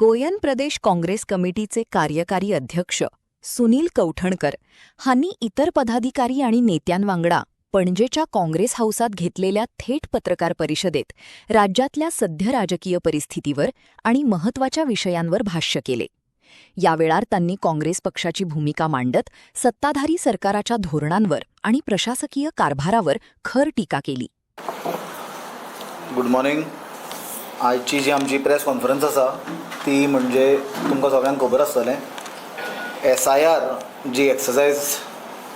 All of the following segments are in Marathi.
गोयन प्रदेश काँग्रेस कमिटीचे कार्यकारी अध्यक्ष सुनील कौठणकर हांनी इतर पदाधिकारी आणि नेत्यांवांगडा पणजेच्या काँग्रेस हाऊसात घेतलेल्या थेट पत्रकार परिषदेत राज्यातल्या सद्य राजकीय परिस्थितीवर आणि महत्त्वाच्या विषयांवर भाष्य केले. यावेळार त्यांनी काँग्रेस पक्षाची भूमिका मांडत सत्ताधारी सरकाराच्या धोरणांवर आणि प्रशासकीय कारभारावर खर टीका केली. Good morning. आजची जी आमची प्रेस कॉन्फरन्स आसा ती म्हणजे तुमकां सगळ्यांक खबर आसतलें, SIR जी एक्सरसाइज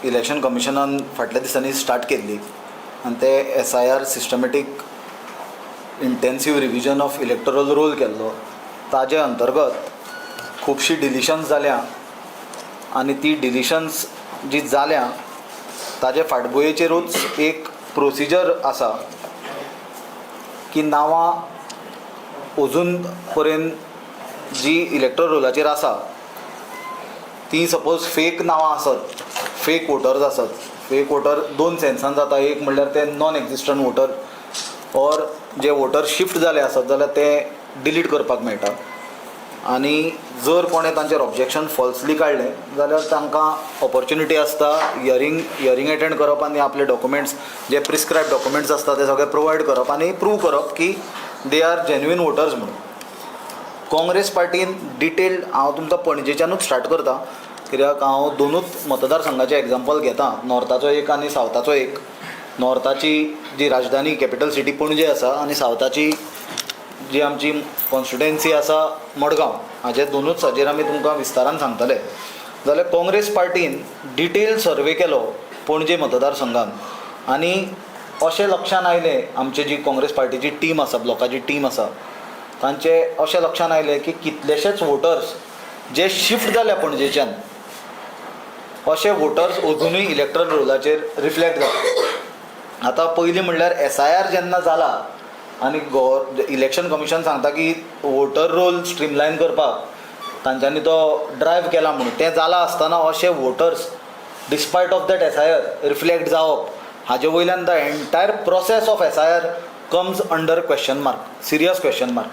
इलेक्शन कमिशनान फाटल्या दिसांनी स्टार्ट केल्ली आनी ते SIR systematic intensive revision of electoral roll केल्लो. ताजे अंतर्गत खुबशीं डिलिशन्स जाल्या आनी ती डिलिशन्स जी जाल्या ताजे फाटभुंयेचेरूच एक प्रोसिजर आसा की नांवां अजून पर्यंत जी इलेक्टोरल रोलाचेर आसा ती सपोज फेक नांवां आसत, फेक वोटर्स आसत. फेक वोटर दोन सेन्सान जाता. एक म्हणल्यार ते नॉन एक्झिस्टंट वोटर ऑर जे वोटर शिफ्ट जाले आसत जाल्यार ते डिलीट करपाक मेळटा. आनी जर कोणें तांचेर ऑब्जेक्शन फॉल्सली काडलें जाल्यार तांकां ऑपॉर्च्युनिटी आसता हियरींग एटेंड करप आनी आपले डॉक्युमेंट्स जे प्रिस्क्रायब डॉक्युमेंट्स आसता ते सगळे प्रोवायड करप आनी प्रूव करप की दे आर जेन्युइन वोटर्स म्हणून. काँग्रेस पार्टीन डिटेल्ड हांव तुमकां पणजेच्यानूच स्टार्ट करता कित्याक हांव दोनूच मतदारसंघाचें एग्जाम्पल घेता, नॉर्थाचो एक आनी सावथाचो एक. नॉर्थाची जी राजधानी कॅपिटल सिटी पणजे आसा आनी सावथाची जी आमची कॉन्स्टिट्युएन्सी आसा मडगांव, हाचे दोनूच हाचेर आमी तुमकां विस्तारान सांगतले. जाल्यार काँग्रेस पार्टीन डिटेल सर्वे केलो पणजे मतदारसंघान आनी अशें लक्षान आयलें, आमची जी काँग्रेस पार्टीची टीम आसा, ब्लॉकाची टीम आसा, तांचे अशें लक्षान आयलें की कितलेशेच वोटर्स जे शिफ्ट जाल्या पणजेच्यान अशे वोटर्स अजुनूय इलेक्टोरल रोलाचेर रिफ्लेक्ट जातात. आतां पयलीं म्हणल्यार SIR जेन्ना जाला आनी इलेक्शन कमिशन सांगता की वोटर रोल स्ट्रीमलायन करपाक तांच्यांनी तो ड्रायव केला म्हणून, तें जालां आसतना अशे voters despite of that SIR reflect जावप हाजे वयल्यान the entire process of SIR comes under question mark, serious question mark.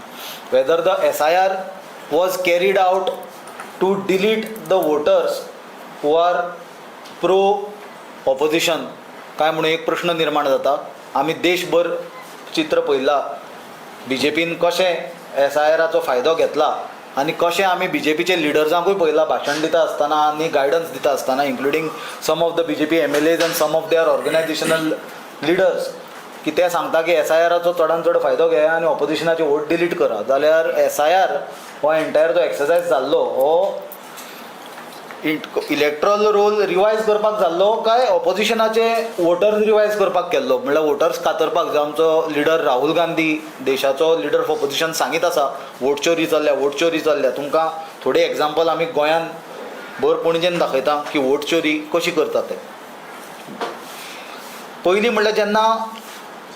Whether the SIR was carried out to delete the voters who are pro opposition काय म्हणून एक प्रश्न निर्माण जाता. आमी देशभर चित्र पळयलां, BJPन कशें SIRाचो फायदो घेतला आनी कशें आमी BJPचे लिडर्सांकूय पळयलां भाशण दिता आसतना आनी गायडन्स दिता आसतना, including some of the BJP MLAs and some of their organisational leaders, की ते सांगता की SIRाचो चडान चड फायदो घेया आनी ऑपोजिशनाचे वोट डिलीट करा. जाल्यार SIR हो एंटायर जो एक्सरसायज जाल्लो हो इलेक्टोरल रोल रिवायज करपाक जाल्लो काय ऑपोजिशनाचे वोटर्स रिवायज करपाक केल्लो? म्हणल्यार वोटर्स कातरपाक, जो आमचो लिडर राहुल गांधी, देशाचो लिडर ऑफ ऑपोजिशन, सांगीत आसा वोट चोरी चल्ल्या. तुमकां थोडे एग्जाम्पल आमी गोंयान भर पणजेन दाखयता की वोट चोरी कशी करता ते. पयलीं म्हणल्यार जेन्ना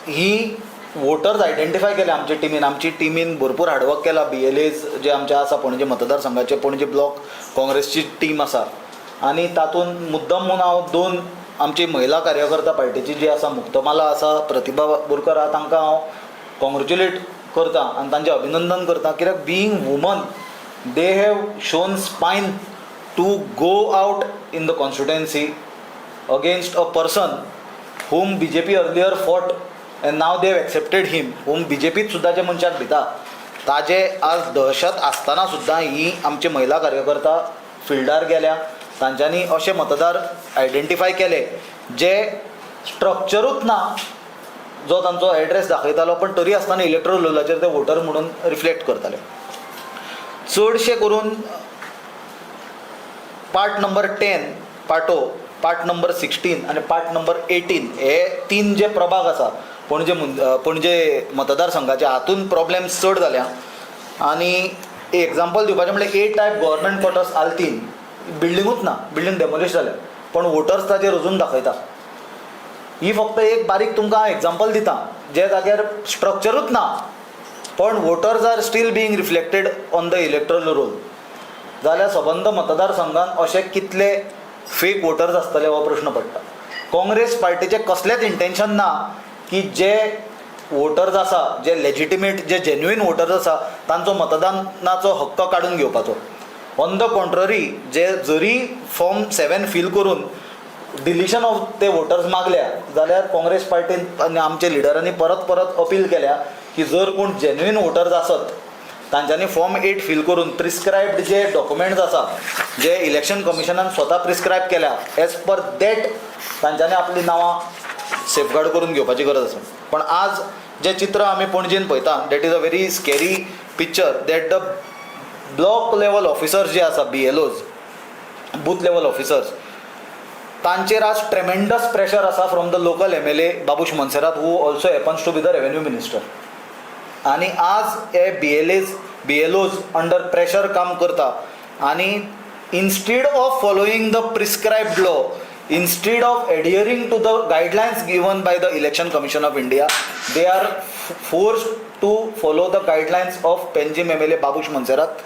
ही वोटर्स आयडेंटिफाय केले आमची टिमीन भरपूर हार्डवर्क केला. BLAs जे आमचे आसा पणजे मतदारसंघाचे, पणजे ब्लॉक काँग्रेसची टीम आसा आनी तातूंत मुद्दम म्हणून हांव दोन आमची महिला कार्यकर्ता पार्टीची जी आसा, मुक्तमाला आसा, प्रतिभा बोरकर आहा, तांकां हांव कॉंग्रेच्युलेट करता आनी तांचें अभिनंदन करता. कित्याक being woman they have shown spine to go out in the constituency against a person whom BJP earlier fought and now they have accepted him, whom BJPत सुद्धा जे मनशाक भिता ताजे आज दहशत आसतना सुद्दां ही आमची महिला कार्यकर्ता फिल्डार गेल्या. तांच्यांनी अशे मतदार आयडेंटिफाय केले जे स्ट्रक्चरूच ना, जो तांचो एड्रेस दाखयतालो, पण तरी आसतना इलेक्टोरल रोलाचेर ते वोटर म्हणून रिफ्लेक्ट करताले. चडशे करून पार्ट नंबर 10 पार्ट नंबर 16 आनी पार्ट नंबर 18 हे तीन जे प्रभाग आसा पणजे मतदारसंघाचे, हातून प्रॉब्लेम्स चड जाल्या. आनी एग्जाम्पल दिवपाचें म्हणल्यार A टायप गव्हर्मेंट क्वॉर्टर्स आल्तीन बिल्डिंगूच ना, बिल्डिंग डेमोलिश जाल्या, पण वोटर्स ताचेर अजून दाखयता. ही फक्त एक बारीक तुमकां एग्जाम्पल दिता, जे जाग्यार स्ट्रक्चरूच ना पण voters are still being reflected on the electoral roll. जाल्यार सबंद मतदारसंघान अशे कितले फेक वोटर्स आसतले हो प्रश्न पडटा. काँग्रेस पार्टीचे कसलेच इंटेन्शन ना की जे वोटर्स आसा जे लेजिटिमेट जे जेन्युइन वोटर्स आसा तांचो मतदानाचो हक्क काडून घेवपाचो. ऑन द कॉन्ट्ररी जे जरी फॉर्म 7 फील करून डिलिशन ऑफ ते वोटर्स मागल्या जाल्यार काँग्रेस पार्टीन आनी आमच्या लिडरांनी परत परत अपील केल्या की जर कोण जेन्युइन वोटर्स आसत तांच्यांनी फॉर्म 8 फील करून प्रिस्क्रायब्ड जे डॉक्युमेंट्स आसा जे इलेक्शन कमिशनान स्वता प्रिस्क्रायब केल्या एज पर दॅट तांच्यांनी आपली नांवां सेफगार्ड करून घेवपाची गरज आसा. पण आज जे चित्र आमी पणजेन पळयता that is a very scary picture that the block level officers जे आसा BLOs बूथ लेवल ऑफिसर्स तांचेर आज ट्रेमेंडस प्रेशर आसा from the local MLA Babush Monserrate who also happens to be the revenue minister. आनी आज हे BLOs अंडर प्रेशर काम करता आनी instead of following the prescribed law, instead of adhering to the guidelines given by the Election Commission of India, they are forced to follow the guidelines of Panjim MLA Babush Moन्सेरात